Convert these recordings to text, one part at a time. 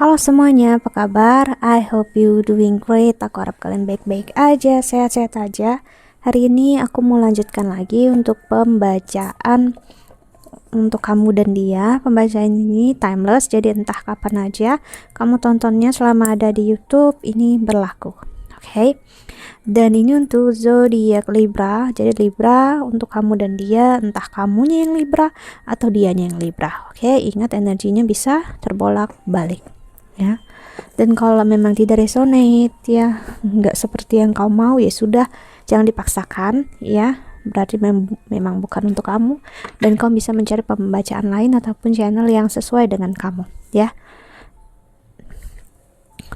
Halo semuanya, apa kabar? I hope you doing great. Aku harap kalian baik-baik aja, sehat-sehat aja. Hari ini aku mau lanjutkan lagi untuk pembacaan untuk kamu dan dia. Pembacaan ini timeless, jadi entah kapan aja kamu tontonnya, selama ada di YouTube ini berlaku. Oke. Dan ini untuk zodiak Libra. Jadi Libra untuk kamu dan dia, entah kamunya yang Libra atau dianya yang Libra. Oke, ingat energinya bisa terbolak-balik ya. Dan kalau memang tidak resonate ya, nggak seperti yang kau mau, ya sudah, jangan dipaksakan ya, berarti memang bukan untuk kamu, dan kau bisa mencari pembacaan lain ataupun channel yang sesuai dengan kamu ya.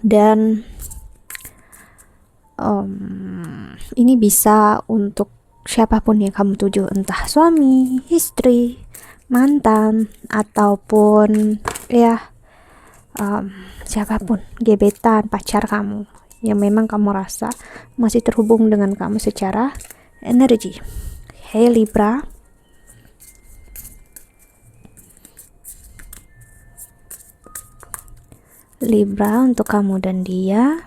Dan ini bisa untuk siapapun yang kamu tuju, entah suami, istri, mantan, ataupun ya siapapun, gebetan, pacar kamu yang memang kamu rasa masih terhubung dengan kamu secara energi. Hey Libra, Libra untuk kamu dan dia.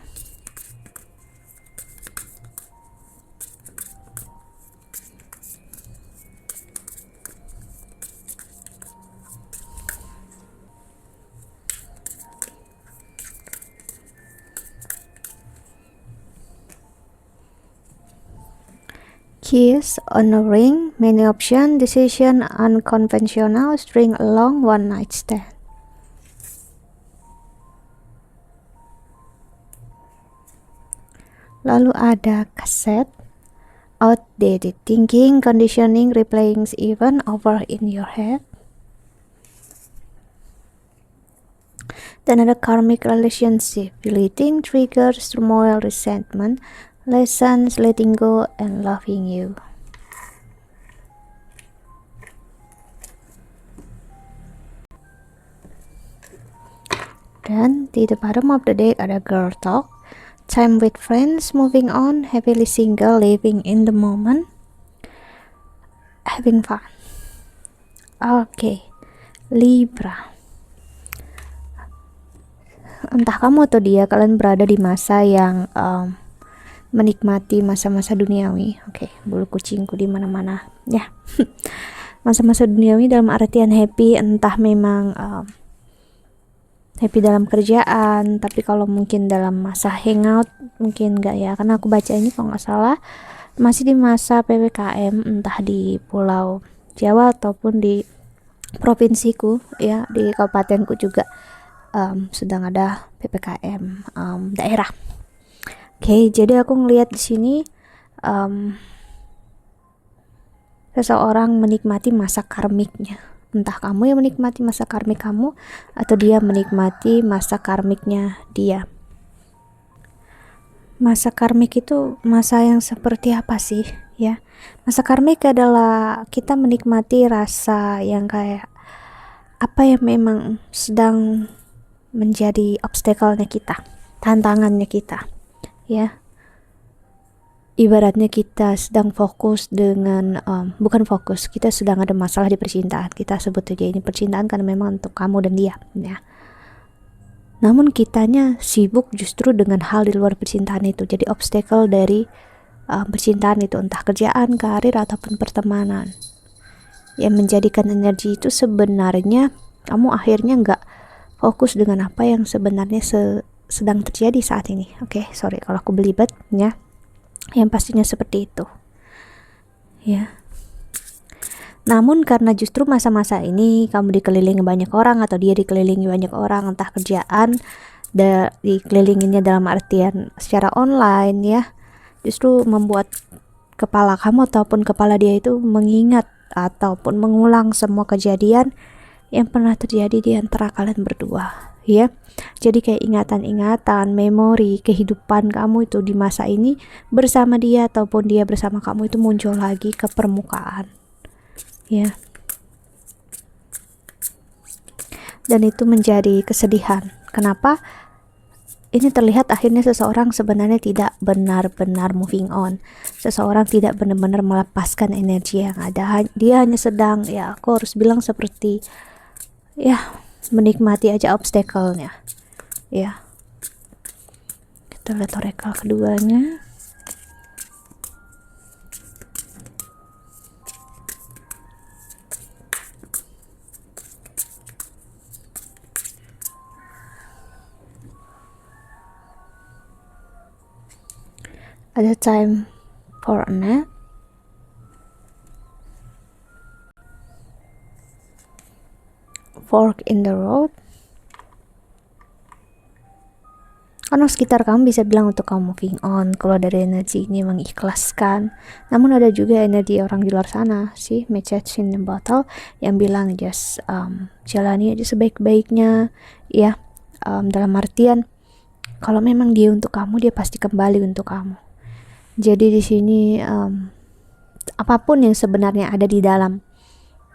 Kiss on a ring, many option, decision unconventional, string along, one night stand. Lalu ada kaset, outdated thinking, conditioning, replaying event over in your head. Dan ada karmic relationship, fleeting, triggers, turmoil, resentment, lessons, letting go, and loving you. Dan di the bottom of the deck ada girl talk, time with friends, moving on, happily single, living in the moment, having fun. Oke, Libra, entah kamu atau dia, kalian berada di masa yang menikmati masa-masa duniawi. Oke, bulu kucingku di mana-mana ya. Masa-masa duniawi dalam artian happy, entah memang happy dalam kerjaan, tapi kalau mungkin dalam masa hangout mungkin enggak ya, karena aku baca ini kalau nggak salah masih di masa PPKM, entah di Pulau Jawa ataupun di provinsiku ya, di kabupatenku juga sedang ada PPKM daerah. Oke, jadi aku ngelihat di sini seseorang menikmati masa karmiknya. Entah kamu yang menikmati masa karmik kamu atau dia menikmati masa karmiknya dia. Masa karmik itu masa yang seperti apa sih ya? Masa karmik adalah kita menikmati rasa yang kayak apa yang memang sedang menjadi obstacle-nya kita, tantangannya kita ya. Ibaratnya kita sedang fokus dengan bukan fokus, kita sedang ada masalah di percintaan, kita sebut aja ini percintaan karena memang untuk kamu dan dia ya. Namun kitanya sibuk justru dengan hal di luar percintaan itu, jadi obstacle dari percintaan itu, entah kerjaan, karir, ataupun pertemanan, yang menjadikan energi itu sebenarnya kamu akhirnya nggak fokus dengan apa yang sebenarnya sedang terjadi saat ini. Oke, sorry kalau aku belibet ya, yang pastinya seperti itu ya. Namun karena justru masa-masa ini kamu dikelilingi banyak orang atau dia dikelilingi banyak orang, entah kerjaan dikelilinginya dalam artian secara online ya, justru membuat kepala kamu ataupun kepala dia itu mengingat ataupun mengulang semua kejadian yang pernah terjadi di antara kalian berdua ya. Jadi kayak ingatan-ingatan, memori kehidupan kamu itu di masa ini bersama dia ataupun dia bersama kamu itu muncul lagi ke permukaan ya. Dan itu menjadi kesedihan. Kenapa? Ini terlihat akhirnya seseorang sebenarnya tidak benar-benar moving on. Seseorang tidak benar-benar melepaskan energi yang ada. Dia hanya sedang, ya aku harus bilang seperti ya, menikmati aja obstacle-nya. ya. Kita lihat oracle keduanya. Ada time for a nap, fork in the road. Orang sekitar kamu bisa bilang untuk kamu moving on, keluar dari energi ini, mengikhlaskan. Namun ada juga energi orang di luar sana, sih, message in the bottle, yang bilang just jalani aja sebaik-baiknya, ya. Dalam artian, kalau memang dia untuk kamu, dia pasti kembali untuk kamu. Jadi di sini apapun yang sebenarnya ada di dalam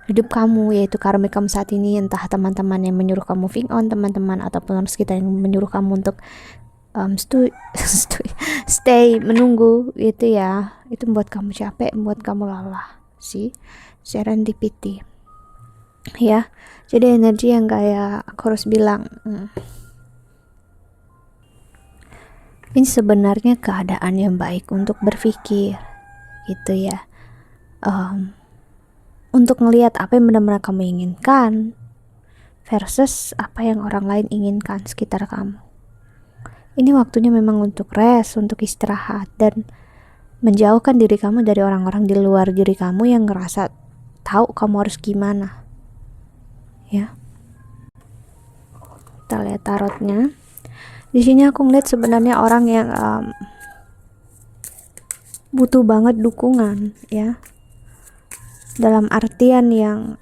hidup kamu, yaitu karma kamu saat ini, entah teman-teman yang menyuruh kamu moving on, teman-teman ataupun orang sekitar yang menyuruh kamu untuk stay menunggu, itu ya, itu membuat kamu capek, membuat kamu lelah, sih, serendipity, ya. Jadi energi yang kayak aku harus bilang, ini sebenarnya keadaan yang baik untuk berpikir, gitu ya, untuk ngelihat apa yang benar-benar kamu inginkan versus apa yang orang lain inginkan sekitar kamu. Ini waktunya memang untuk rest, untuk istirahat, dan menjauhkan diri kamu dari orang-orang di luar diri kamu yang ngerasa tahu kamu harus gimana, ya. Kita lihat tarotnya. Di sini aku ngeliat sebenarnya orang yang butuh banget dukungan, ya. Dalam artian yang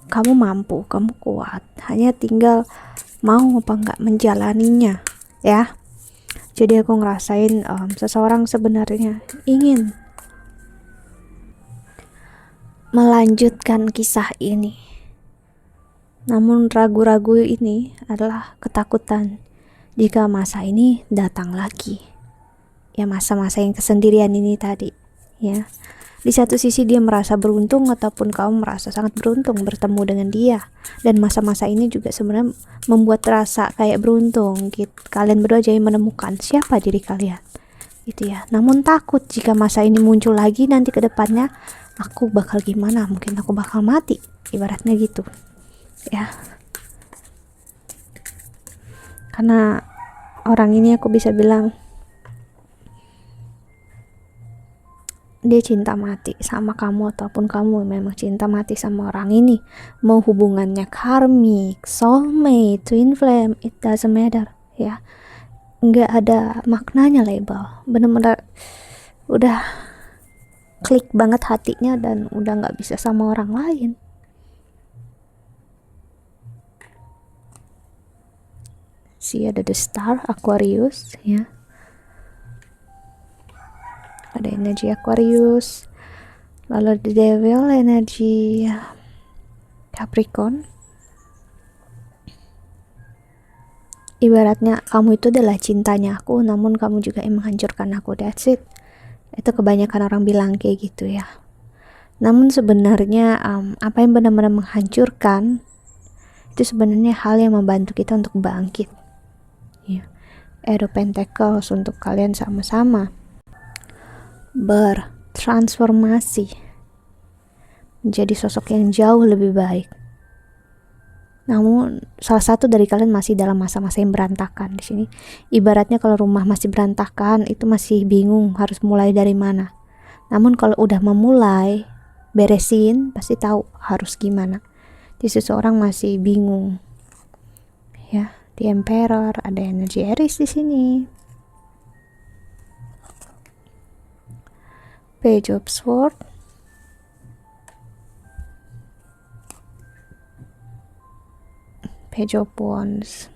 kamu mampu, kamu kuat, hanya tinggal mau apa enggak menjalaninya, ya. Jadi aku ngerasain seseorang sebenarnya ingin melanjutkan kisah ini, namun ragu-ragu ini adalah ketakutan jika masa ini datang lagi, ya, masa-masa yang kesendirian ini tadi, ya. Di satu sisi dia merasa beruntung, ataupun kamu merasa sangat beruntung bertemu dengan dia, dan masa-masa ini juga sebenarnya membuat rasa kayak beruntung. Kalian berdua jadi menemukan siapa diri kalian, gitu ya. Namun takut jika masa ini muncul lagi nanti ke depannya, aku bakal gimana, mungkin aku bakal mati, ibaratnya gitu, ya. Karena orang ini aku bisa bilang dia cinta mati sama kamu, ataupun kamu memang cinta mati sama orang ini. Mau hubungannya karmik, soulmate, twin flame, it doesn't matter, ya. Nggak ada maknanya label, bener-bener udah klik banget hatinya dan udah nggak bisa sama orang lain. Ada the star Aquarius, ya. Ada energi Aquarius, lalu the devil energi Capricorn. Ibaratnya kamu itu adalah cintanya aku, namun kamu juga yang menghancurkan aku, that's it. Itu kebanyakan orang bilang kayak gitu, ya. Namun sebenarnya apa yang benar-benar menghancurkan itu sebenarnya hal yang membantu kita untuk bangkit, ya. Eight of Pentacles untuk kalian sama-sama bertransformasi menjadi sosok yang jauh lebih baik. Namun salah satu dari kalian masih dalam masa-masa yang berantakan. Di sini ibaratnya kalau rumah masih berantakan, itu masih bingung harus mulai dari mana. Namun kalau udah memulai beresin, pasti tahu harus gimana. Jadi seseorang masih bingung, ya. The Emperor, ada energi Aries di sini. Page of Swords, Page of Wands.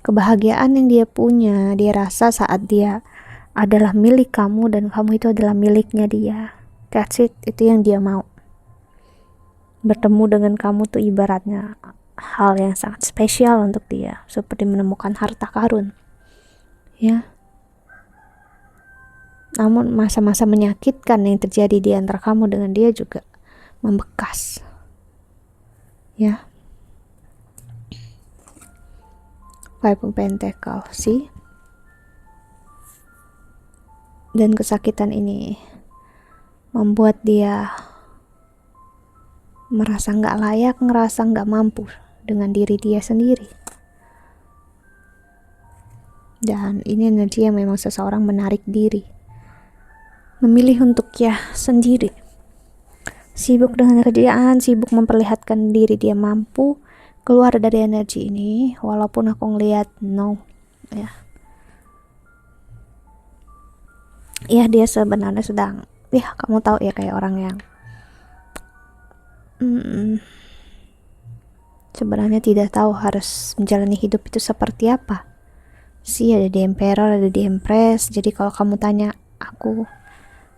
Kebahagiaan yang dia punya, dia rasa saat dia adalah milik kamu dan kamu itu adalah miliknya dia. That's it, itu yang dia mau. Bertemu dengan kamu tuh ibaratnya hal yang sangat spesial untuk dia, seperti menemukan harta karun, ya. Namun masa-masa menyakitkan yang terjadi di antara kamu dengan dia juga membekas, ya. Five of Pentacles, sih. Dan kesakitan ini membuat dia merasa nggak layak, ngerasa nggak mampu dengan diri dia sendiri. Dan ini energi yang memang seseorang menarik diri, memilih untuk ya sendiri, sibuk dengan kerjaan, sibuk memperlihatkan diri dia mampu keluar dari energi ini. Walaupun aku ngelihat no, ya dia sebenarnya sedang, ya kamu tahu ya, kayak orang yang sebenarnya tidak tahu harus menjalani hidup itu seperti apa sih. Ada di Emperor, ada di Empress. Jadi kalau kamu tanya aku,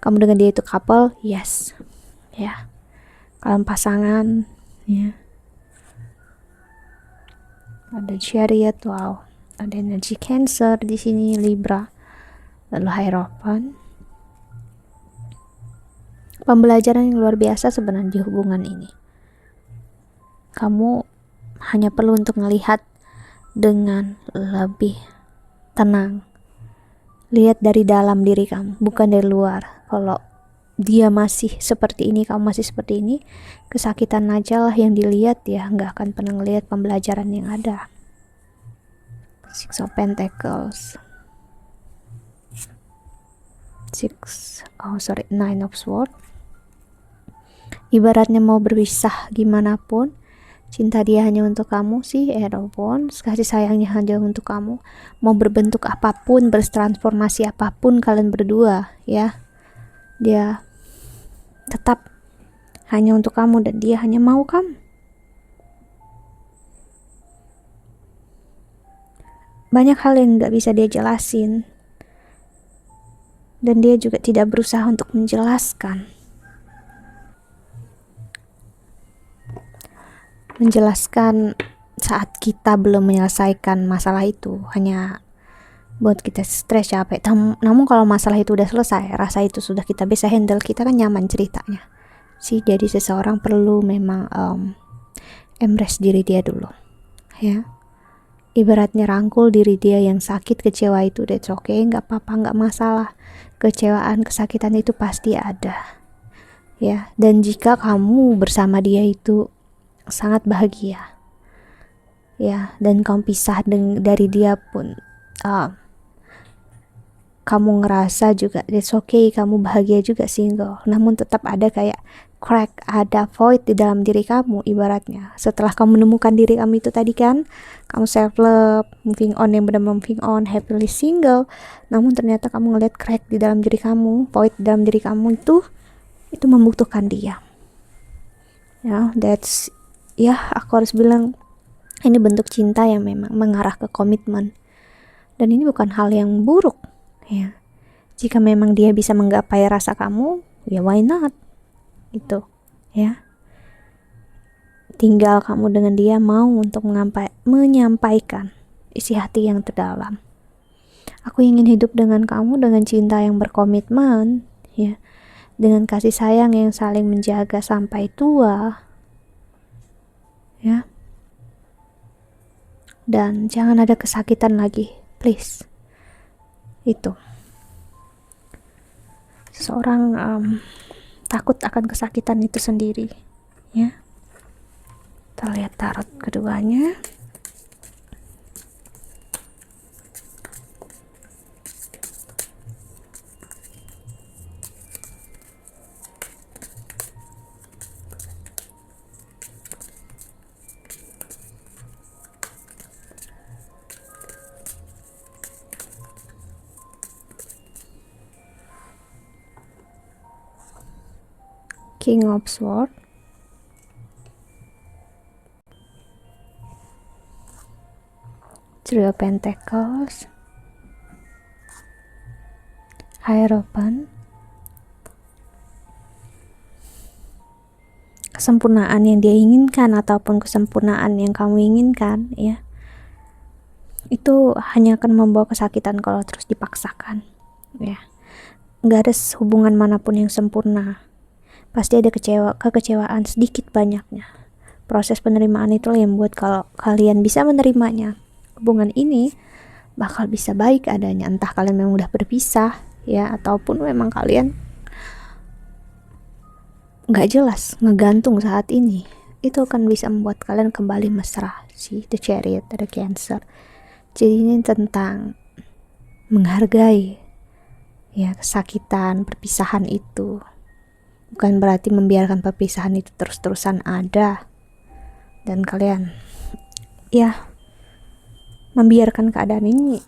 kamu dengan dia itu couple, yes, ya, kalian pasangan, ya. Ada Chariot, wow, ada energi Cancer di sini, Libra, lalu Hierophant. Pembelajaran yang luar biasa sebenarnya di hubungan ini. Kamu hanya perlu untuk melihat dengan lebih tenang. Lihat dari dalam diri kamu, bukan dari luar. Kalau dia masih seperti ini, kamu masih seperti ini, kesakitan aja lah yang dilihat, ya nggak akan pernah ngelihat pembelajaran yang ada. Six of Pentacles, Nine of Swords. Ibaratnya mau berpisah gimana pun, cinta dia hanya untuk kamu sih, Erebon. Kasih sayangnya hanya untuk kamu. Mau berbentuk apapun, bertransformasi apapun kalian berdua, ya, dia tetap hanya untuk kamu dan dia hanya mau kamu. Banyak hal yang gak bisa dia jelasin, dan dia juga tidak berusaha untuk menjelaskan saat kita belum menyelesaikan masalah itu, hanya buat kita stres, capek. Namun kalau masalah itu udah selesai, rasa itu sudah kita bisa handle, kita kan nyaman ceritanya sih. Jadi seseorang perlu memang embrace diri dia dulu, ya. Ibaratnya rangkul diri dia yang sakit, kecewa itu, that's okay, nggak apa-apa, nggak masalah. Kecewaan, kesakitan itu pasti ada, ya. Dan jika kamu bersama dia itu sangat bahagia, ya, dan kamu pisah dari dia pun, kamu ngerasa juga that's okay, kamu bahagia juga single, namun tetap ada kayak crack, ada void di dalam diri kamu. Ibaratnya setelah kamu menemukan diri kamu itu tadi kan, kamu self love, moving on, yang benar moving on, happily single, namun ternyata kamu ngeliat crack di dalam diri kamu, void di dalam diri kamu, itu membutuhkan dia, ya. That's, ya, aku harus bilang ini bentuk cinta yang memang mengarah ke komitmen, dan ini bukan hal yang buruk, ya. Jika memang dia bisa menggapai rasa kamu, ya why not, itu, ya. Tinggal kamu dengan dia mau untuk menyampaikan isi hati yang terdalam. Aku ingin hidup dengan kamu dengan cinta yang berkomitmen, ya, dengan kasih sayang yang saling menjaga sampai tua, ya. Dan jangan ada kesakitan lagi, please. Itu seseorang takut akan kesakitan itu sendiri, ya. Kita lihat tarot keduanya. King of Swords, Three of Pentacles, Hierophant. Kesempurnaan yang dia inginkan ataupun kesempurnaan yang kamu inginkan, ya, itu hanya akan membawa kesakitan kalau terus dipaksakan, ya. Nggak ada hubungan manapun yang sempurna, pasti ada kekecewaan sedikit banyaknya. Proses penerimaan itu yang membuat kalau kalian bisa menerimanya, hubungan ini bakal bisa baik adanya, entah kalian memang udah berpisah ya, ataupun memang kalian nggak jelas, ngegantung saat ini. Itu akan bisa membuat kalian kembali mesra. Si The Chariot, ada Cancer. Jadi ini tentang menghargai ya kesakitan perpisahan itu. Bukan berarti membiarkan perpisahan itu terus-terusan ada dan kalian ya membiarkan keadaan ini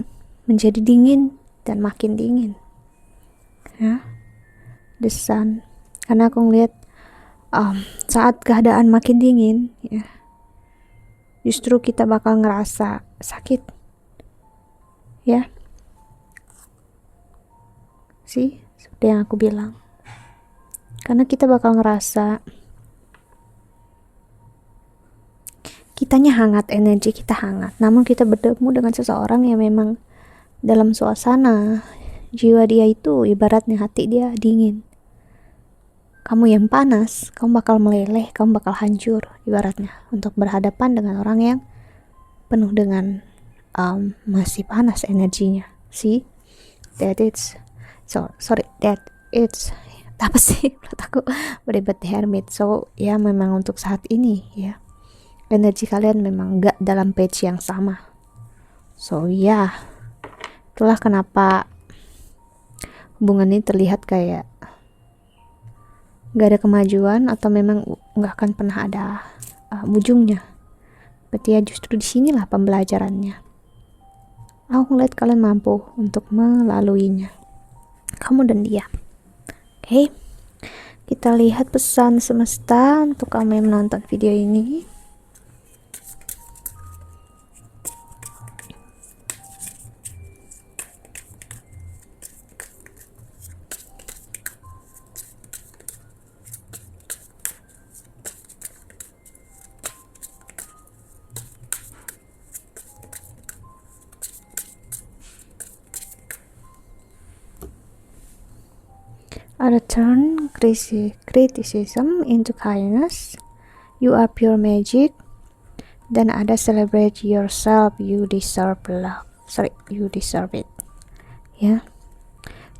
menjadi dingin dan makin dingin ya. The Sun, karena aku ngeliat saat keadaan makin dingin ya, justru kita bakal ngerasa sakit ya, sih seperti yang aku bilang, karena kita bakal ngerasa kitanya hangat, energi kita hangat, namun kita bertemu dengan seseorang yang memang dalam suasana jiwa dia itu ibaratnya hati dia dingin, kamu yang panas, kamu bakal meleleh, kamu bakal hancur ibaratnya untuk berhadapan dengan orang yang penuh dengan masih panas energinya. See, that it's that it's apa sih menurut aku beribet hermit. So ya memang untuk saat ini ya energi kalian memang gak dalam page yang sama. So ya itulah kenapa hubungan ini terlihat kayak gak ada kemajuan atau memang gak akan pernah ada ujungnya. Berarti ya justru disinilah pembelajarannya. Aku ngeliat kalian mampu untuk melaluinya, kamu dan dia. Oke, kita lihat pesan semesta untuk kamu yang menonton video ini. Ada turn criticism into kindness, you are pure magic, dan ada celebrate yourself, you deserve love, you deserve it ya.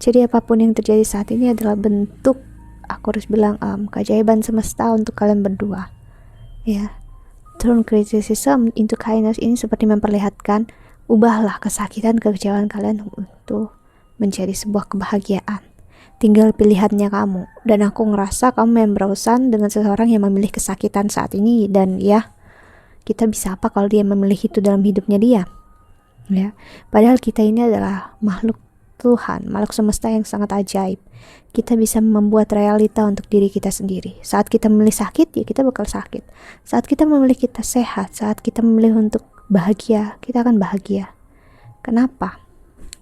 Jadi apapun yang terjadi saat ini adalah bentuk, aku harus bilang keajaiban semesta untuk kalian berdua ya. Turn criticism into kindness ini seperti memperlihatkan, ubahlah kesakitan, kekecewaan kalian untuk menjadi sebuah kebahagiaan. Tinggal pilihannya kamu, dan aku ngerasa kamu yang berurusan dengan seseorang yang memilih kesakitan saat ini, dan ya kita bisa apa kalau dia memilih itu dalam hidupnya dia ya. Padahal kita ini adalah makhluk Tuhan, makhluk semesta yang sangat ajaib. Kita bisa membuat realita untuk diri kita sendiri. Saat kita memilih sakit, ya kita bakal sakit. Saat kita memilih kita sehat, saat kita memilih untuk bahagia, kita akan bahagia. Kenapa?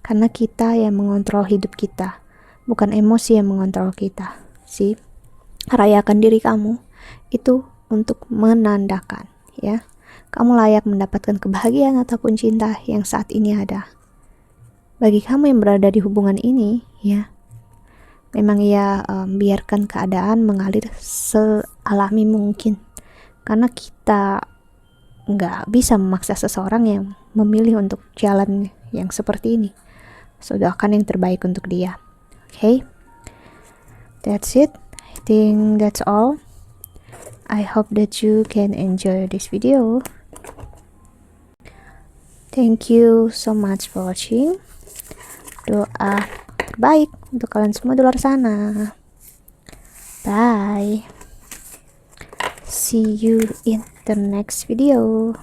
Karena kita yang mengontrol hidup kita, bukan emosi yang mengontrol kita. Sih, rayakan diri kamu itu untuk menandakan ya, kamu layak mendapatkan kebahagiaan ataupun cinta yang saat ini ada. Bagi kamu yang berada di hubungan ini ya, memang ya biarkan keadaan mengalir sealami mungkin, karena kita nggak bisa memaksa seseorang yang memilih untuk jalan yang seperti ini. So doakan yang terbaik untuk dia. Okay, that's it. I think that's all. I hope that you can enjoy this video. Thank you so much for watching. Doa terbaik untuk kalian semua di luar sana. Bye. See you in the next video.